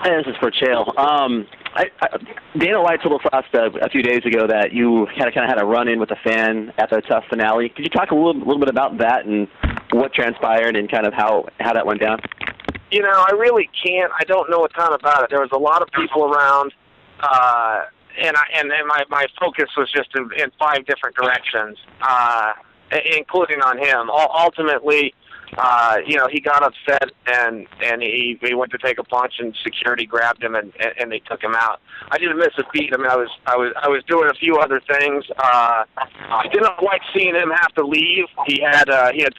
Hey, this is for Chael. Dana White told us a few days ago that you kind of had a run-in with a fan at the tough finale. Could you talk a little bit about that and what transpired and kind of how that went down? You know, I really can't. I don't know a ton about it. There was a lot of people around, and my focus was just in 5 different directions, including on him. Ultimately, you know, he got upset and he went to take a punch, and security grabbed him and they took him out. I didn't miss a beat. I mean, I was doing a few other things. I didn't like seeing him have to leave. He had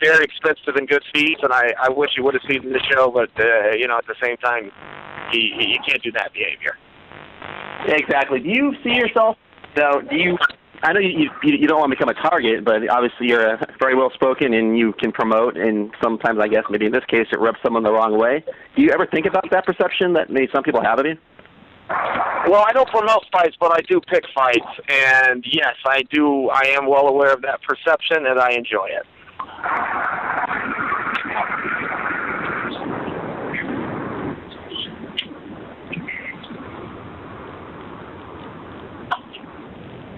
very expensive and good fees, and I wish he would have seen the show, but you know, at the same time, you can't do that behavior. Exactly. Do you see yourself? I know you don't want to become a target, but obviously you're very well spoken and you can promote, and sometimes I guess maybe in this case it rubs someone the wrong way. Do you ever think about that perception that maybe some people have of you? Well, I don't promote fights, but I do pick fights, and yes, I do. I am well aware of that perception, and I enjoy it.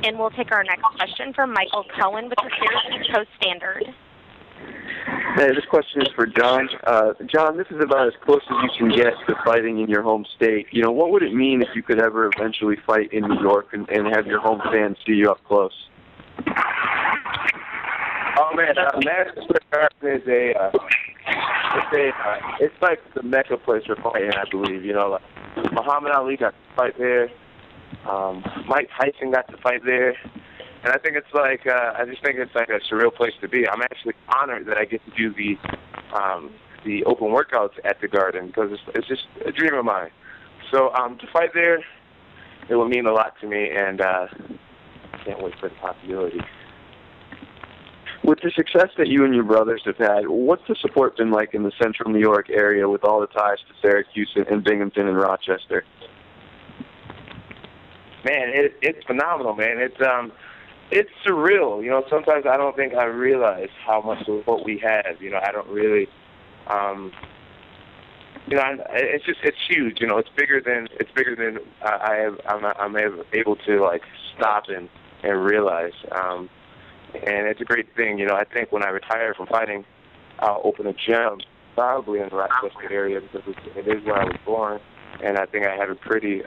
And we'll take our next question from Michael Cohen with the Syracuse Post-Standard. Hey, this question is for Jon. Jon, this is about as close as you can get to fighting in your home state. You know, what would it mean if you could ever eventually fight in New York and have your home fans see you up close? Oh man, Madison Square Garden is it's like the mecca place for fighting, I believe. You know, like Muhammad Ali got to fight there. Mike Tyson got to fight there, and I think it's like I just think it's like a surreal place to be. I'm actually honored that I get to do the open workouts at the Garden because it's just a dream of mine. So to fight there, it will mean a lot to me, and I can't wait for the possibility. With the success that you and your brothers have had, what's the support been like in the central New York area with all the ties to Syracuse and Binghamton and Rochester? Man, it's phenomenal, man. It's surreal. You know, sometimes I don't think I realize how much support we have. You know, I don't really. You know, it's huge. You know, it's bigger than I'm able to like stop and realize. And it's a great thing. You know, I think when I retire from fighting, I'll open a gym probably in the Rochester area because it is where I was born, and I think I have a pretty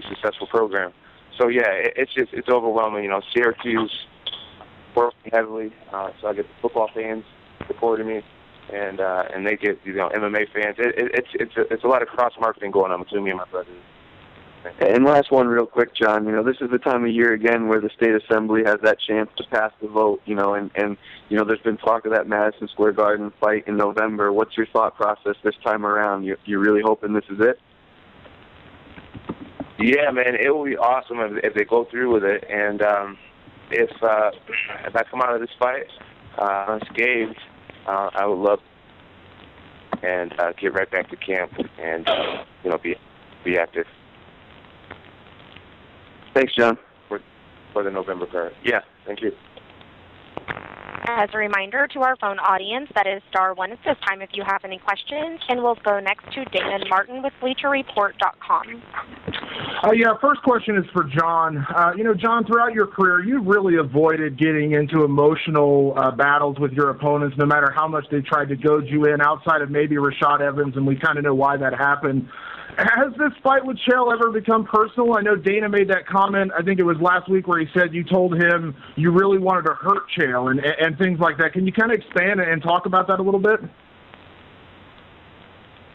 successful program. So yeah, it's overwhelming. You know, Syracuse working heavily, so I get the football fans supporting me, and they get MMA fans. It's a lot of cross marketing going on between me and my brothers. And last one, real quick, Jon. You know, this is the time of year again where the state assembly has that chance to pass the vote. You know, and you know, there's been talk of that Madison Square Garden fight in November. What's your thought process this time around? You're really hoping this is it? Yeah, man, it will be awesome if they go through with it. And if I come out of this fight unscathed, I would love and get right back to camp and you know, be active. Thanks, Jon. For the November card. Yeah, thank you. As a reminder to our phone audience, that is *1 at this time if you have any questions. And we'll go next to Damon Martin with BleacherReport.com. Yeah, first question is for Jon. You know, Jon, throughout your career, you really avoided getting into emotional battles with your opponents, no matter how much they tried to goad you in, outside of maybe Rashad Evans, and we kind of know why that happened. Has this fight with Chael ever become personal? I know Dana made that comment, I think it was last week, where he said you told him you really wanted to hurt Chael and things like that. Can you kind of expand and talk about that a little bit?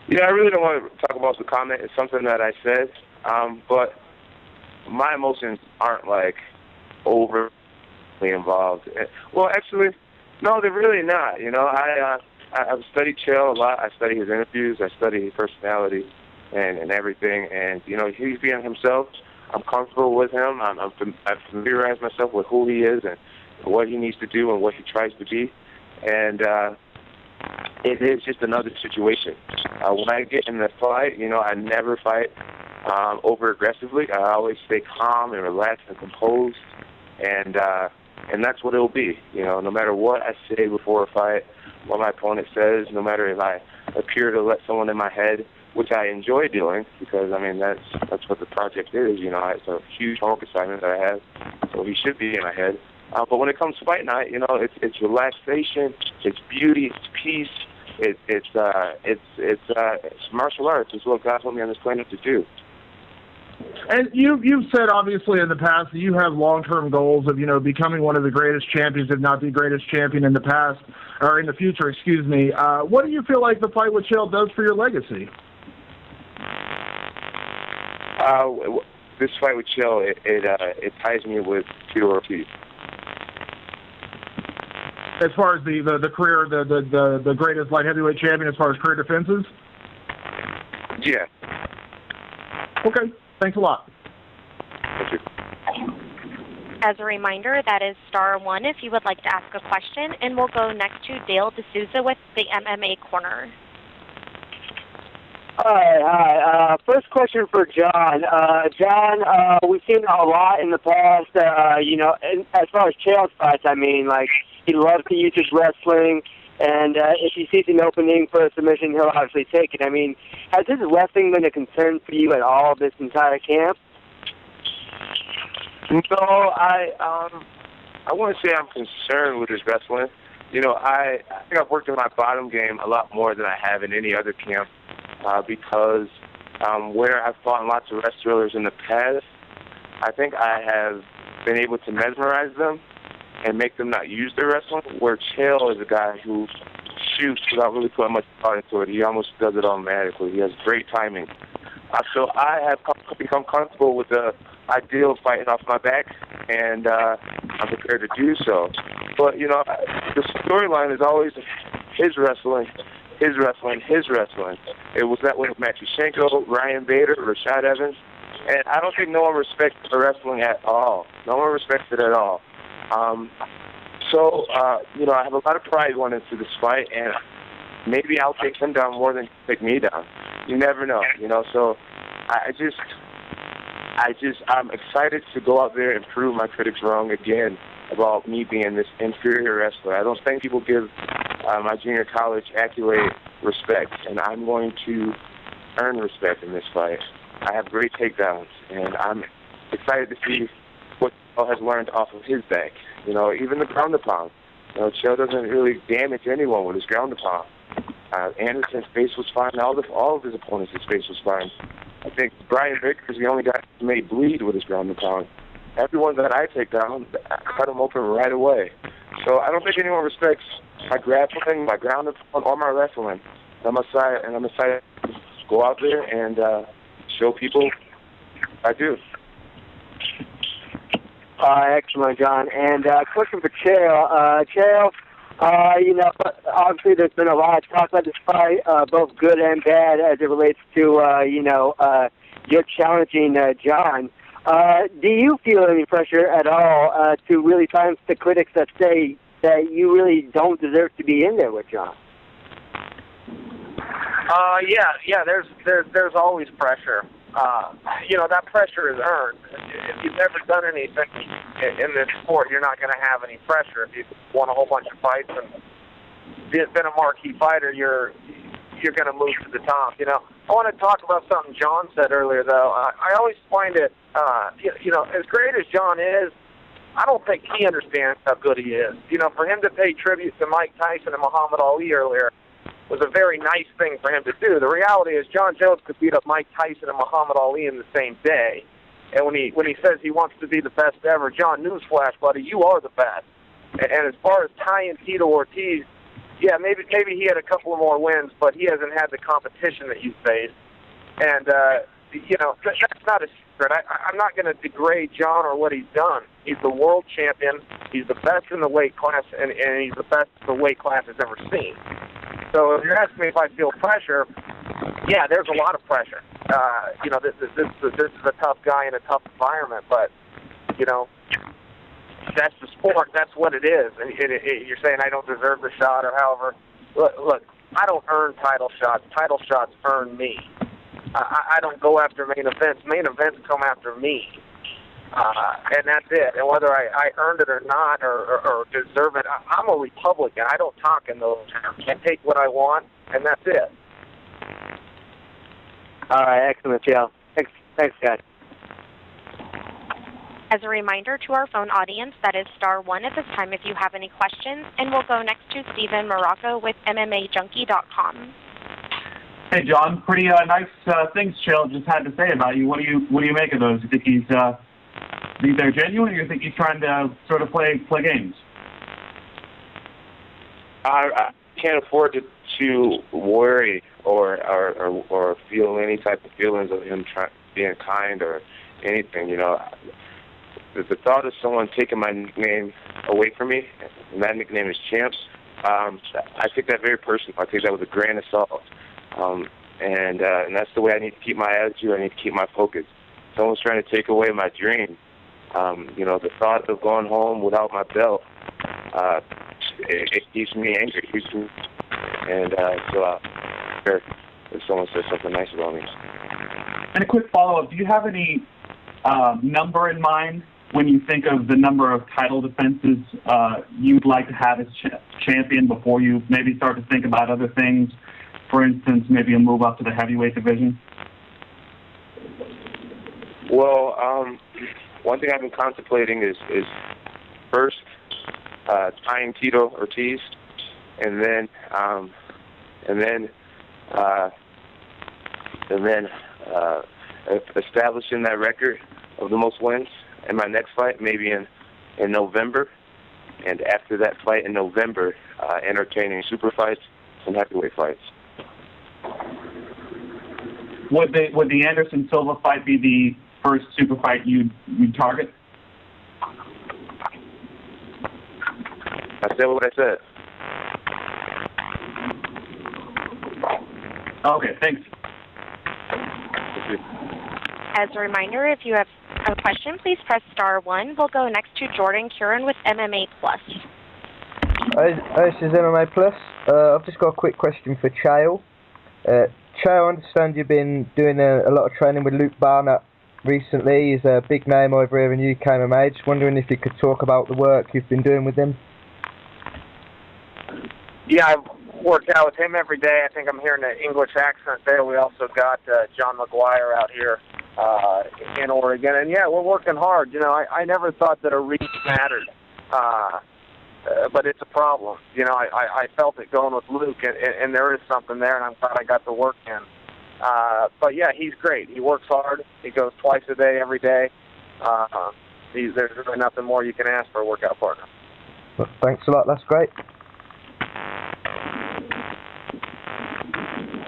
Yeah, I really don't want to talk about the comment. It's something that I said, but my emotions aren't, like, overly involved. Well, actually, no, they're really not. You know, I've studied Chael a lot. I study his interviews. I study his personality. And everything, and you know, he's being himself. I'm comfortable with him. I've familiarized myself with who he is and what he needs to do and what he tries to be, and it is just another situation. When I get in the fight, you know, I never fight over aggressively. I always stay calm and relaxed and composed, and that's what it'll be. You know, no matter what I say before a fight, what my opponent says, no matter if I appear to let someone in my head which I enjoy doing because, I mean, that's what the project is. You know, it's a huge homework assignment that I have, so he should be in my head. But when it comes to fight night, you know, it's relaxation, it's beauty, it's peace, it's martial arts. It's what God told me on this planet to do. And you've said obviously in the past that you have long-term goals of, you know, becoming one of the greatest champions, if not the greatest champion in the past or in the future. Excuse me. What do you feel like the fight with Chael does for your legacy? This fight with Chael, it ties me with Theodore Ortiz. As far as the career, the greatest light heavyweight champion, as far as career defenses? Yeah. Okay. Thanks a lot. Thank you. As a reminder, that is *1 if you would like to ask a question, and we'll go next to Dale D'Souza with the MMA Corner. Hi. First question for John. John, we've seen a lot in the past, you know, as far as Chael's fights, I mean, like, he loves to use his wrestling, and if he sees an opening for a submission, he'll obviously take it. I mean, has his wrestling been a concern for you at all this entire camp? No, I wouldn't say I'm concerned with his wrestling. You know, I think I've worked on my bottom game a lot more than I have in any other camp because where I've fought lots of wrestlers in the past, I think I have been able to mesmerize them and make them not use their wrestling, where Chael is a guy who shoots without really putting much thought into it. He almost does it automatically. He has great timing. So I have become comfortable with the idea of fighting off my back, and I'm prepared to do so. But, you know, the storyline is always his wrestling, his wrestling, his wrestling. It was that way with Matushenko, Ryan Bader, Rashad Evans, and I don't think no one respects the wrestling at all. No one respects it at all. You know, I have a lot of pride going into this fight, and maybe I'll take him down more than he'll take me down. You never know, you know. So I'm excited to go out there and prove my critics wrong again about me being this inferior wrestler. I don't think people give my junior college accolade respect, and I'm going to earn respect in this fight. I have great takedowns, and I'm excited to see what Chael has learned off of his back. You know, even the ground and pound. You know, Chael doesn't really damage anyone with his ground and pound. Anderson's face was fine. All of his opponents' face was fine. I think Brian Baker's the only guy who made bleed with his ground and pound. Everyone that I take down, I cut him open right away. So I don't think anyone respects my grappling, my ground and pound, or my wrestling. I'm excited to go out there and show people I do. Excellent, John. And question for Chael. Chael, you know, obviously there's been a lot of talk about this fight, both good and bad, as it relates to, you know, you're challenging John. Do you feel any pressure at all to really silence the critics that say that you really don't deserve to be in there with John? Yeah. There's always pressure. You know, that pressure is earned. If you've never done anything in this sport, you're not going to have any pressure. If you've won a whole bunch of fights and been a marquee fighter, you're going to move to the top. You know, I want to talk about something John said earlier, though. I always find it, you know, as great as John is, I don't think he understands how good he is. You know, for him to pay tribute to Mike Tyson and Muhammad Ali earlier was a very nice thing for him to do. The reality is Jon Jones could beat up Mike Tyson and Muhammad Ali in the same day. And when he says he wants to be the best ever, John, newsflash, buddy, you are the best. And as far as tying Tito Ortiz, yeah, maybe he had a couple of more wins, but he hasn't had the competition that you faced. And, you know, that's not a secret. I'm not going to degrade John or what he's done. He's the world champion. He's the best in the weight class, and he's the best the weight class has ever seen. So if you're asking me if I feel pressure, yeah, there's a lot of pressure. You know, this is a tough guy in a tough environment, but, you know, that's the sport. That's what it is. And you're saying I don't deserve the shot or however. Look, I don't earn title shots. Title shots earn me. I don't go after main events. Main events come after me. And that's it. And whether I earned it or not or deserve it, I'm a Republican. I don't talk in those terms. I take what I want, and that's it. All right, excellent, Chael. Thanks, guys. As a reminder to our phone audience, that is *1 at this time if you have any questions. And we'll go next to Steven Morocco with MMAJunkie.com. Hey, Jon. Pretty nice things Chael just had to say about you. What do you make of those? You think he's they're genuine, or you think he's trying to sort of play games? I can't afford to worry or feel any type of feelings of him being kind or anything. You know, the thought of someone taking my nickname away from me, and that nickname is Champs, I take that very personal. I take that with a grain of salt. And that's the way I need to keep my attitude. I need to keep my focus. Someone's trying to take away my dream. You know, the thought of going home without my belt, it keeps me angry. And so if someone says something nice about me. And a quick follow-up, do you have any number in mind when you think of the number of title defenses you'd like to have as champion before you maybe start to think about other things? For instance, maybe a move up to the heavyweight division? Well, one thing I've been contemplating is first tying Tito Ortiz, and then establishing that record of the most wins in my next fight, maybe in November, and after that fight in November, entertaining super fights and heavyweight fights. Would the Anderson Silva fight be the first super fight you'd target? I said what I said. Okay, thanks. As a reminder, if you have a question, please press *1. We'll go next to Jordan Curran with MMAPLUS. Hi, this is MMAPLUS. I've just got a quick question for Chael. Chael, I understand you've been doing a lot of training with Luke Barnett recently. He's a big name over here in UK MMA. Just wondering if you could talk about the work you've been doing with him. Yeah, I've worked out with him every day. I think I'm hearing an English accent there. We also got John McGuire out here in Oregon. And, yeah, we're working hard. You know, I never thought that a reach mattered. But it's a problem. You know, I felt it going with Luke, and there is something there, and I'm glad I got to work in. But, yeah, he's great. He works hard. He goes twice a day, every day. There's really nothing more you can ask for a workout partner. Well, thanks a lot. That's great.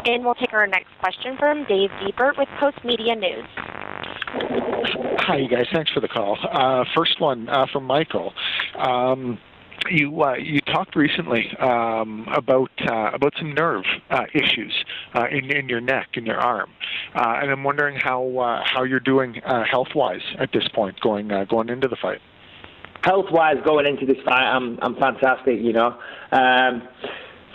And we'll take our next question from Dave Diebert with Post Media News. Hi, you guys. Thanks for the call. First one from Michael. You talked recently about some nerve issues in your neck, in your arm, and I'm wondering how you're doing health-wise at this point, going into the fight. Health-wise, going into this fight, I'm fantastic. You know,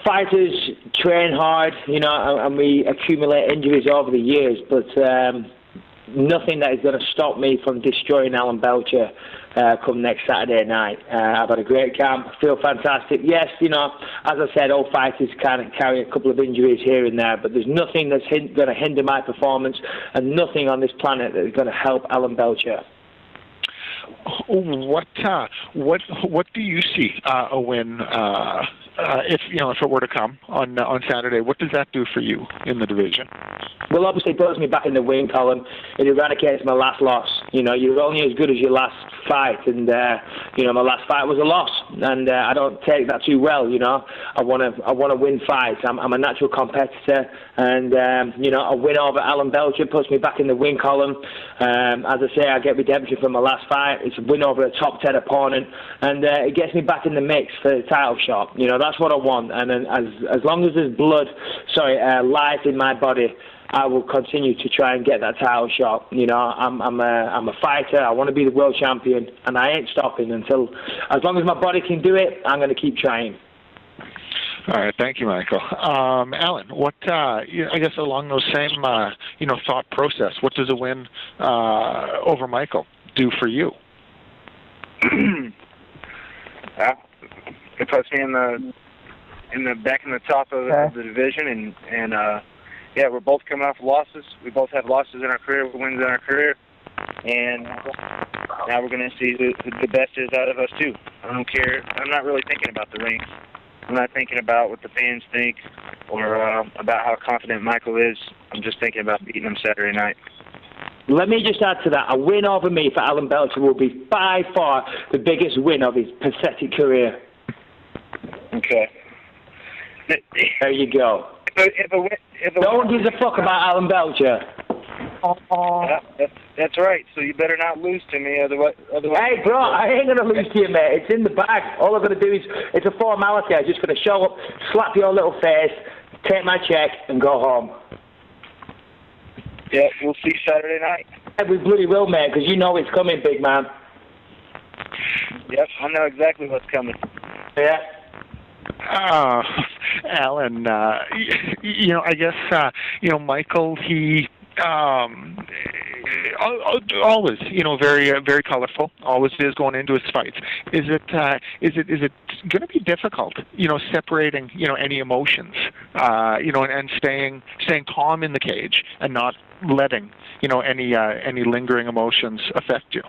fighters train hard, you know, and we accumulate injuries over the years, but nothing that is going to stop me from destroying Alan Belcher come next Saturday night. I've had a great camp, feel fantastic. Yes, you know, as I said, all fighters kind of carry a couple of injuries here and there, but there's nothing that's going to hinder my performance, and nothing on this planet that is going to help Alan Belcher. What do you see a win if it were to come on Saturday? What does that do for you in the division? Well, obviously, it puts me back in the win column. It eradicates my last loss. You know, you're only as good as your last fight, and you know, my last fight was a loss, and I don't take that too well. You know, I want to win fights. I'm a natural competitor, and you know, a win over Alan Belcher puts me back in the win column. As I say, I get redemption from my last fight. It's a win over a top 10 opponent, and it gets me back in the mix for the title shot. You know, that's what I want, and then as long as there's life in my body, I will continue to try and get that title shot. You know, I'm a fighter. I want to be the world champion, and I ain't stopping until, as long as my body can do it, I'm going to keep trying. All right, thank you, Michael. Alan, what I guess along those same thought process, what does a win over Michael do for you? It puts me in the back in the top of the division, and yeah, we're both coming off losses. We both have losses in our career, wins in our career, and now we're going to see who the best is out of us too. I don't care. I'm not really thinking about the ranks. I'm not thinking about what the fans think or about how confident Michael is. I'm just thinking about beating him Saturday night. Let me just add to that. A win over me for Alan Belcher will be by far the biggest win of his pathetic career. Okay. There you go. No one gives a fuck about Alan Belcher. That's right. So you better not lose to me, otherwise. Hey, bro, I ain't gonna lose to you, mate. It's in the bag. All I'm gonna do is, it's a formality. I'm just gonna show up, slap your little face, take my check, and go home. Yeah, we'll see Saturday night. Yeah, we bloody will, mate, because you know it's coming, big man. Yep, I know exactly what's coming. Yeah. Alan, you know, I guess, you know, Michael, he, always, you know, very colorful. Always is going into his fights. Is it going to be difficult, you know, separating, you know, any emotions, you know, and staying calm in the cage and not letting, you know, any lingering emotions affect you?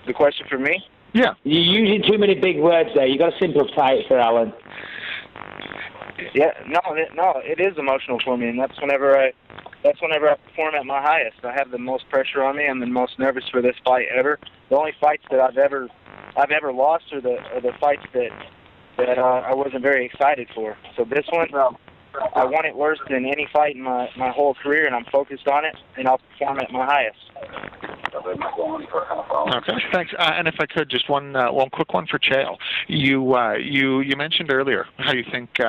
The question for me? Yeah. You're using too many big words there. You got to simplify it for Alan. Yeah, no, it is emotional for me, and that's whenever I perform at my highest. I have the most pressure on me. I'm the most nervous for this fight ever. The only fights that I've ever lost are the fights that I wasn't very excited for. So this one, I want it worse than any fight in my whole career, and I'm focused on it, and I'll perform at my highest. Okay, thanks. And if I could, just one quick one for Chael. You mentioned earlier how you think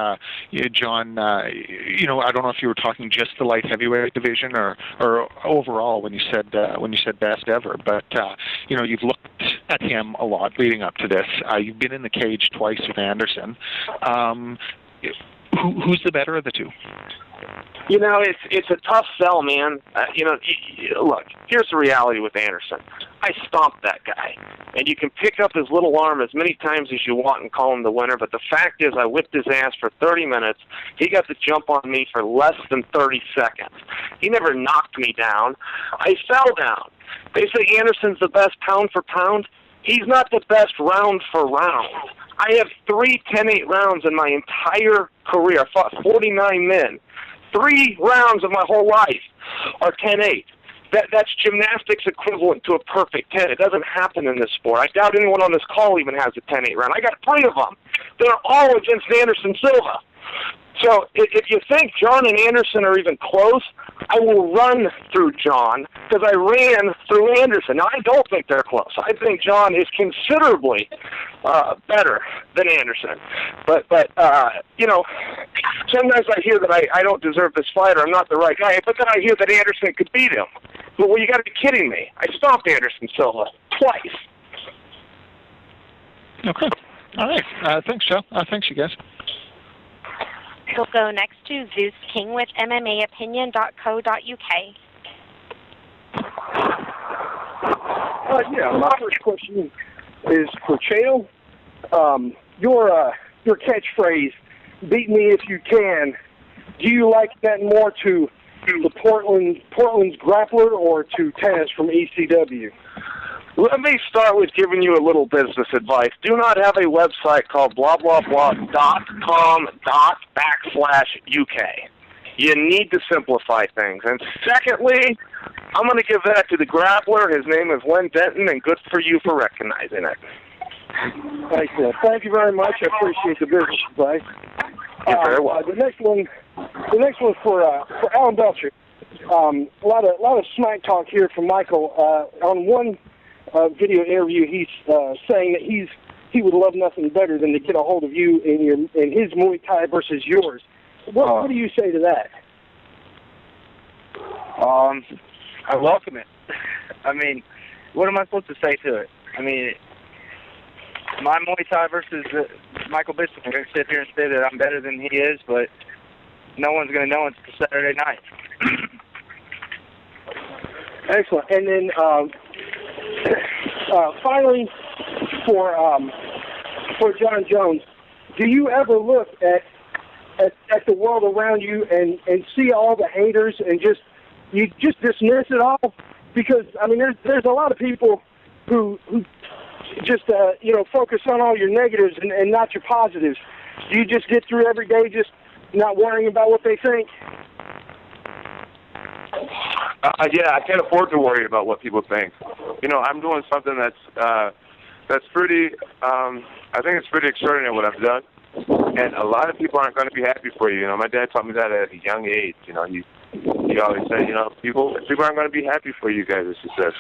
Jon. You know, I don't know if you were talking just the light heavyweight division or overall when you said best ever. But you know, you've looked at him a lot leading up to this. You've been in the cage twice with Anderson. Who's the better of the two? You know, it's a tough sell, man. You know, look, here's the reality with Anderson. I stomped that guy. And you can pick up his little arm as many times as you want and call him the winner, but the fact is I whipped his ass for 30 minutes. He got the jump on me for less than 30 seconds. He never knocked me down. I fell down. They say Anderson's the best pound for pound. He's not the best round for round. I have 3 10-8 rounds in my entire career. I fought 49 men. 3 rounds of my whole life are 10-8. That's gymnastics equivalent to a perfect 10. It doesn't happen in this sport. I doubt anyone on this call even has a 10-8 round. I got 3 of them. They're all against Anderson Silva. So if you think Jon and Anderson are even close, I will run through Jon because I ran through Anderson. Now, I don't think they're close. I think Jon is considerably better than Anderson. But you know, sometimes I hear that I don't deserve this fight or I'm not the right guy, but then I hear that Anderson could beat him. Well, you got to be kidding me. I stomped Anderson Silva twice. Okay. All right. Thanks, Joe. Thanks, you guys. We'll go next to Zeus King with MMAopinion.co.uk. Yeah, my first question is for Chael. Your catchphrase, "Beat me if you can." Do you like that more to the Portland's grappler or to tennis from ECW? Let me start with giving you a little business advice. Do not have a website called blablabla.com/UK. You need to simplify things. And secondly, I'm going to give that to the grappler. His name is Len Denton, and good for you for recognizing it. Excellent. Thank you very much. I appreciate the business advice. You're very welcome. The next one for Alan Belcher. A lot of smack talk here from Michael. On one video interview, he's saying that he would love nothing better than to get a hold of you in his Muay Thai versus yours. What do you say to that? I welcome it. I mean, what am I supposed to say to it? I mean, my Muay Thai versus Michael Bisping, I'm going to sit here and say that I'm better than he is, but no one's going to know until Saturday night. Excellent. And then finally, for Jon Jones, do you ever look at at the world around you and see all the haters and you just dismiss it all? Because I mean, there's a lot of people who just focus on all your negatives and not your positives. Do you just get through every day just not worrying about what they think? Yeah, I can't afford to worry about what people think. I'm doing something that's pretty. I think it's pretty extraordinary what I've done, and a lot of people aren't going to be happy for you. My dad taught me that at a young age. He always said, people aren't going to be happy for you guys' success.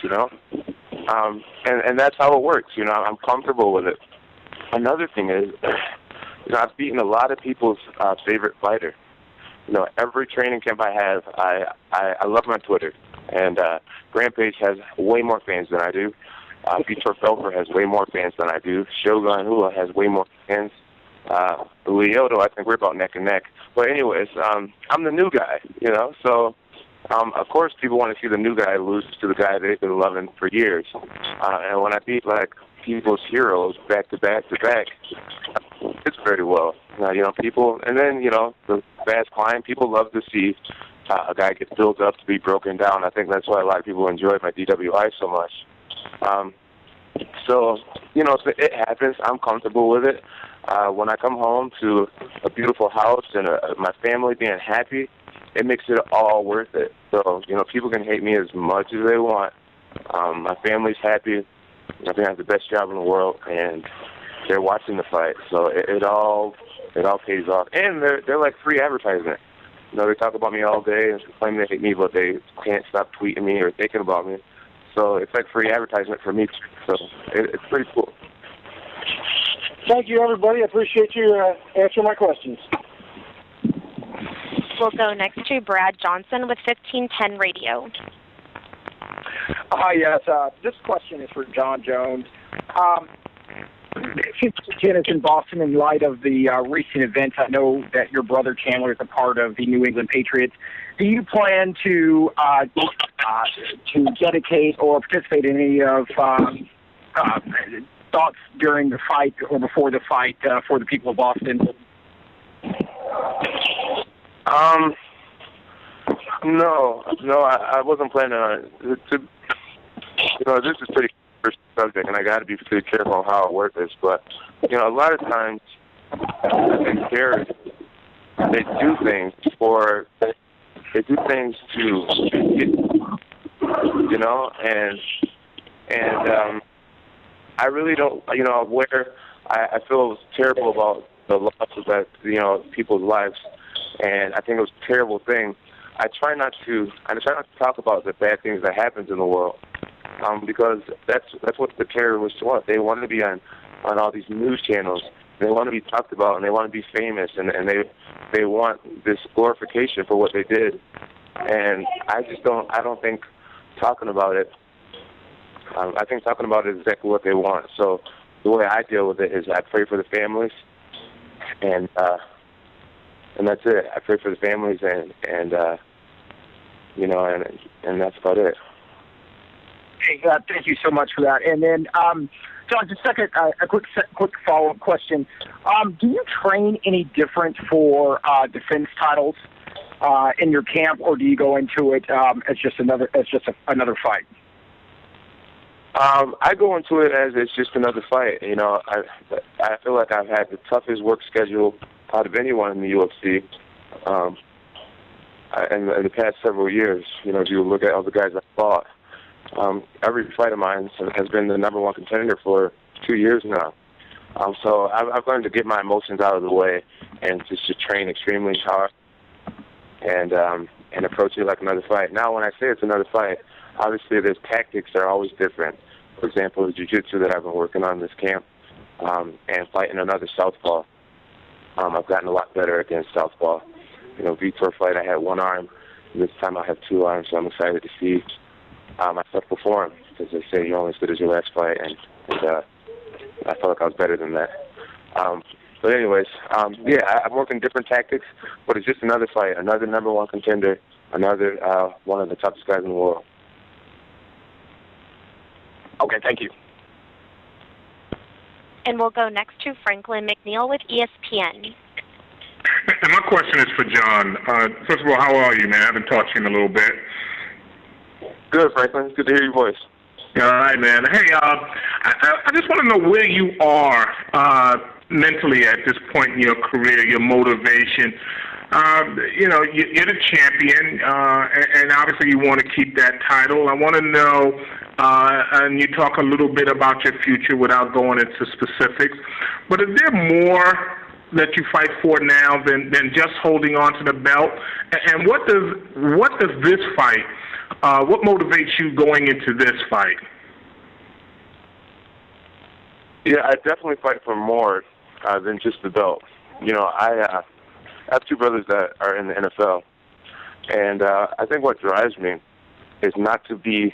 And that's how it works. I'm comfortable with it. Another thing is, I've beaten a lot of people's favorite fighter. Every training camp I have, I love my Twitter. And Rampage has way more fans than I do. Belcher has way more fans than I do. Shogun Hua has way more fans. Lyoto, I think we're about neck and neck. But anyways, I'm the new guy, so of course people want to see the new guy lose to the guy they've been loving for years. And when I beat people's heroes back to back to back, it's very well. People, and then the fast climb. People love to see a guy get built up to be broken down. I think that's why a lot of people enjoy my DWI so much. So it happens. I'm comfortable with it. When I come home to a beautiful house and my family being happy, it makes it all worth it. So people can hate me as much as they want. My family's happy. I think I have the best job in the world, and they're watching the fight. So it all pays off, and they're like free advertisement. They talk about me all day and claim they hate me, but they can't stop tweeting me or thinking about me. So it's like free advertisement for me. So it's pretty cool. Thank you, everybody. I appreciate you answering my questions. We'll go next to Brad Johnson with 1510 Radio. Hi, yes. This question is for Jon Jones. Since it's in Boston, in light of the recent events, I know that your brother Chandler is a part of the New England Patriots. Do you plan to dedicate or participate in any of thoughts during the fight or before the fight for the people of Boston? No, I wasn't planning on it. This is pretty first subject, and I got to be pretty careful on how I word this. But a lot of times, I think terrorists, they do things to get, and I really don't, I feel terrible about the loss of that, people's lives, and I think it was a terrible thing. I try not to talk about the bad things that happens in the world, because that's what the terrorists want. They want to be on all these news channels. They want to be talked about, and they want to be famous, and they want this glorification for what they did. And I don't think talking about it. I think talking about it is exactly what they want. So the way I deal with it is I pray for the families, and that's it. I pray for the families, and that's about it. Hey, thank you so much for that. And then, Jon, just a quick follow-up question. Do you train any different for defense titles in your camp, or do you go into it as just another fight? I go into it as it's just another fight. I feel like I've had the toughest work schedule out of anyone in the UFC in the past several years. If you look at all the guys I fought, every fight of mine has been the number one contender for 2 years now. So I've learned to get my emotions out of the way and just to train extremely hard and approach it like another fight. Now, when I say it's another fight, obviously there's tactics that are always different. For example, the jiu-jitsu that I've been working on this camp and fighting another southpaw. I've gotten a lot better against southpaw. Vitor fight, I had one arm. This time I have two arms, so I'm excited to see myself perform, because they say you're only as good as your last fight, and I felt like I was better than that. But anyways, I'm working different tactics, but it's just another fight, another number one contender, another one of the toughest guys in the world. Okay, thank you. And we'll go next to Franklin McNeil with ESPN. And my question is for Jon. First of all, how are you, man? I haven't talked to you in a little bit. Good, Franklin. Good to hear your voice. All right, man. Hey, I just want to know where you are mentally at this point in your career, your motivation. You're the champion, and obviously you want to keep that title. I want to know, and you talk a little bit about your future without going into specifics, but is there more that you fight for now than just holding on to the belt? And what does this fight, what motivates you going into this fight? Yeah, I definitely fight for more than just the belt. I have two brothers that are in the NFL, and I think what drives me is not to be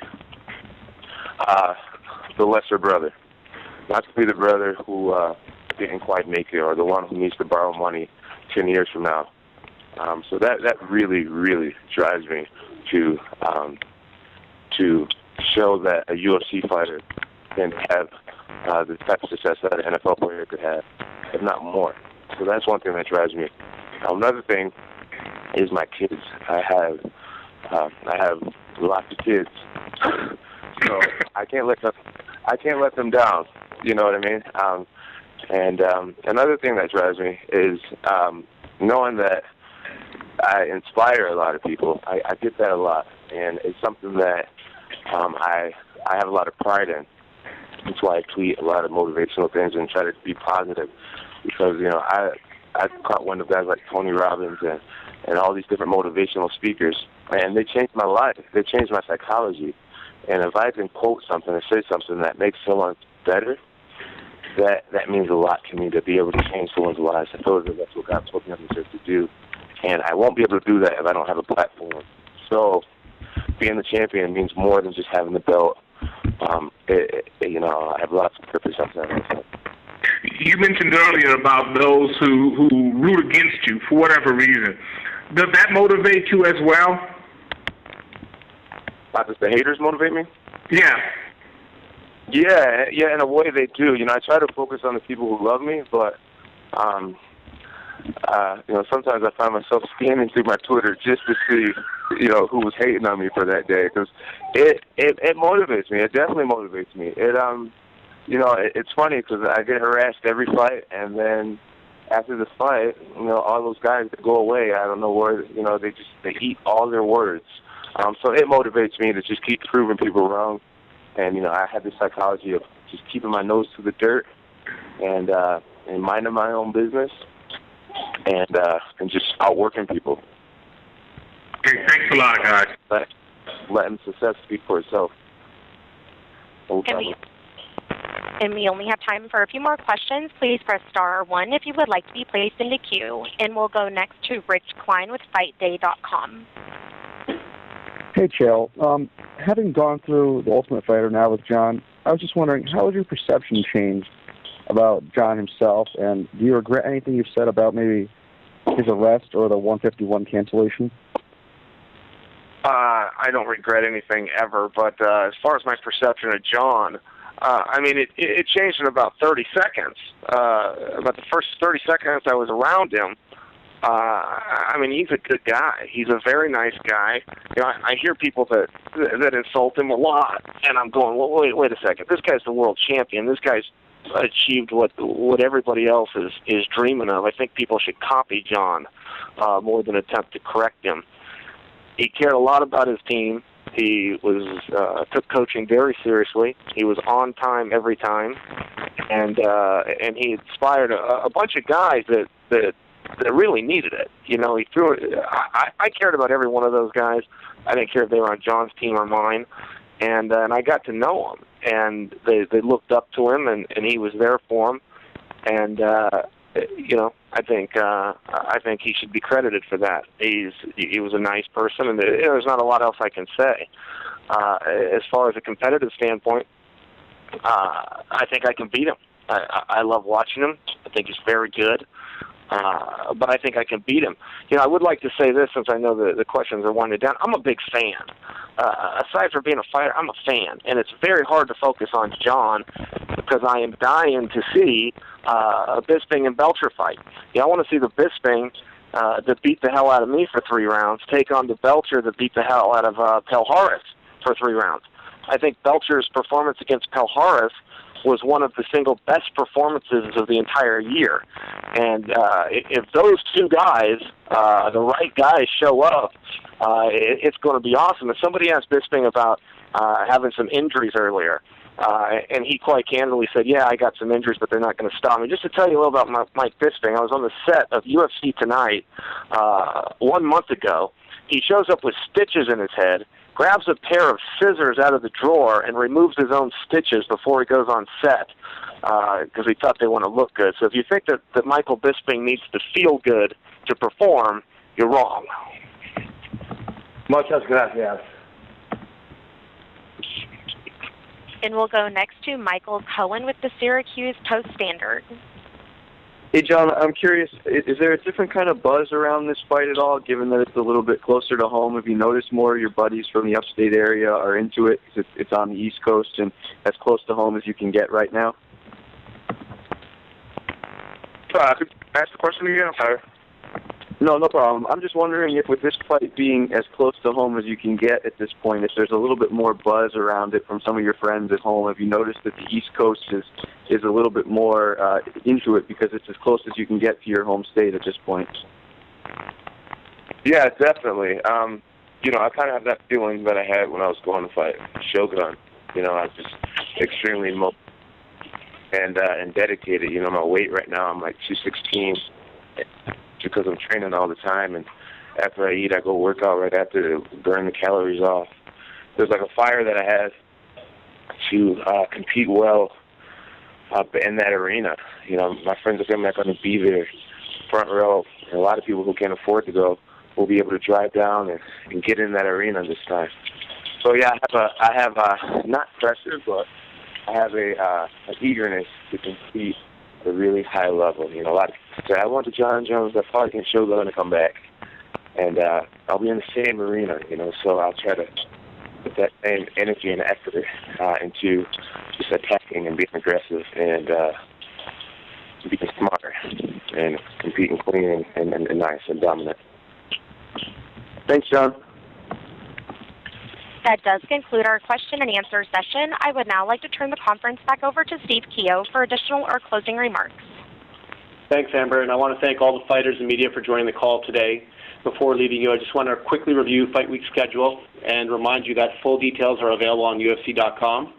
the lesser brother, not to be the brother who didn't quite make it, or the one who needs to borrow money 10 years from now. So that really, really drives me to show that a UFC fighter can have the type of success that an NFL player could have, if not more. So that's one thing that drives me. Another thing is my kids. I have lots of kids, so I can't let them down. You know what I mean? And another thing that drives me is knowing that I inspire a lot of people. I get that a lot, and it's something that I have a lot of pride in. That's why I tweet a lot of motivational things and try to be positive, because I caught wind of guys like Tony Robbins and all these different motivational speakers, and they changed my life. They changed my psychology. And if I can quote something or say something that makes someone better, that means a lot to me, to be able to change someone's lives. I feel that that's what God put me on this earth to do, and I won't be able to do that if I don't have a platform. So being the champion means more than just having the belt. I have lots of purpose outside of myself. You mentioned earlier about those who root against you for whatever reason. Does that motivate you as well? Does the haters motivate me? Yeah. Yeah, in a way they do. I try to focus on the people who love me, but sometimes I find myself scanning through my Twitter just to see, who was hating on me for that day, because it motivates me. It definitely motivates me. It's funny because I get harassed every fight, and then after the fight, all those guys that go away, I don't know where, they eat all their words. So it motivates me to just keep proving people wrong. And, I have this psychology of just keeping my nose to the dirt and minding my own business and just outworking people. Okay, thanks a lot, guys. Letting success speak for itself. And we only have time for a few more questions. Please press *1 if you would like to be placed into queue. And we'll go next to Rich Klein with FightDay.com. Hey, Chael. Having gone through The Ultimate Fighter now with Jon, I was just wondering, how has your perception changed about Jon himself, and do you regret anything you've said about maybe his arrest or the 151 cancellation? I don't regret anything ever, but as far as my perception of Jon, it changed in about 30 seconds. About the first 30 seconds I was around him, he's a good guy. He's a very nice guy. I hear people that insult him a lot, and I'm going, well, wait a second. This guy's the world champion. This guy's achieved what everybody else is dreaming of. I think people should copy Jon more than attempt to correct him. He cared a lot about his team. He took coaching very seriously. He was on time every time, and he inspired a bunch of guys that really needed it. He threw it. I cared about every one of those guys. I didn't care if they were on Jon's team or mine, and I got to know them, and they looked up to him, and he was there for them, and I think he should be credited for that. He was a nice person, and there's not a lot else I can say. As far as a competitive standpoint, I think I can beat him. I love watching him. I think he's very good. But I think I can beat him. I would like to say this, since I know the questions are winding down. I'm a big fan. aside from being a fighter, I'm a fan, and it's very hard to focus on Jon because I am dying to see a Bisping and Belcher fight. I want to see the Bisping that beat the hell out of me for 3 rounds take on the Belcher that beat the hell out of Pelharis for 3 rounds. I think Belcher's performance against Pelharis was one of the single best performances of the entire year. And if those 2 guys, the right guys, show up, it's going to be awesome. If somebody asked Bisping about having some injuries earlier, and he quite candidly said, yeah, I got some injuries, but they're not going to stop me. Just to tell you a little about Mike Bisping, I was on the set of UFC Tonight 1 month ago. He shows up with stitches in his head, grabs a pair of scissors out of the drawer, and removes his own stitches before he goes on set because he thought they want to look good. So if you think that Michael Bisping needs to feel good to perform, you're wrong. Muchas gracias. And we'll go next to Michael Cohen with the Syracuse Post-Standard. Hey, Jon, I'm curious, is there a different kind of buzz around this fight at all, given that it's a little bit closer to home? Have you noticed more of your buddies from the upstate area are into it because it's on the East Coast and as close to home as you can get right now? Could you ask the question again? I'm sorry. No problem. I'm just wondering if with this fight being as close to home as you can get at this point, if there's a little bit more buzz around it from some of your friends at home. Have you noticed that the East Coast is a little bit more into it because it's as close as you can get to your home state at this point? Yeah, definitely. I kind of have that feeling that I had when I was going to fight Shogun. I was just extremely motivated and dedicated. My weight right now, I'm like 216. Because I'm training all the time, and after I eat, I go work out right after to burn the calories off. There's like a fire that I have to compete well in that arena. My friends and family are going to be there, front row, and a lot of people who can't afford to go will be able to drive down and get in that arena this time. So yeah, I have not pressure, but I have an eagerness to compete at a really high level. A lot of people say, I want the Jon Jones that fought against Shogun to come back. And I'll be in the same arena, so I'll try to put that same energy and effort into just attacking and being aggressive and being smart and competing clean and nice and dominant. Thanks, Jon. That does conclude our question and answer session. I would now like to turn the conference back over to Steve Keogh for additional or closing remarks. Thanks, Amber, and I want to thank all the fighters and media for joining the call today. Before leaving you, I just want to quickly review Fight Week schedule and remind you that full details are available on UFC.com.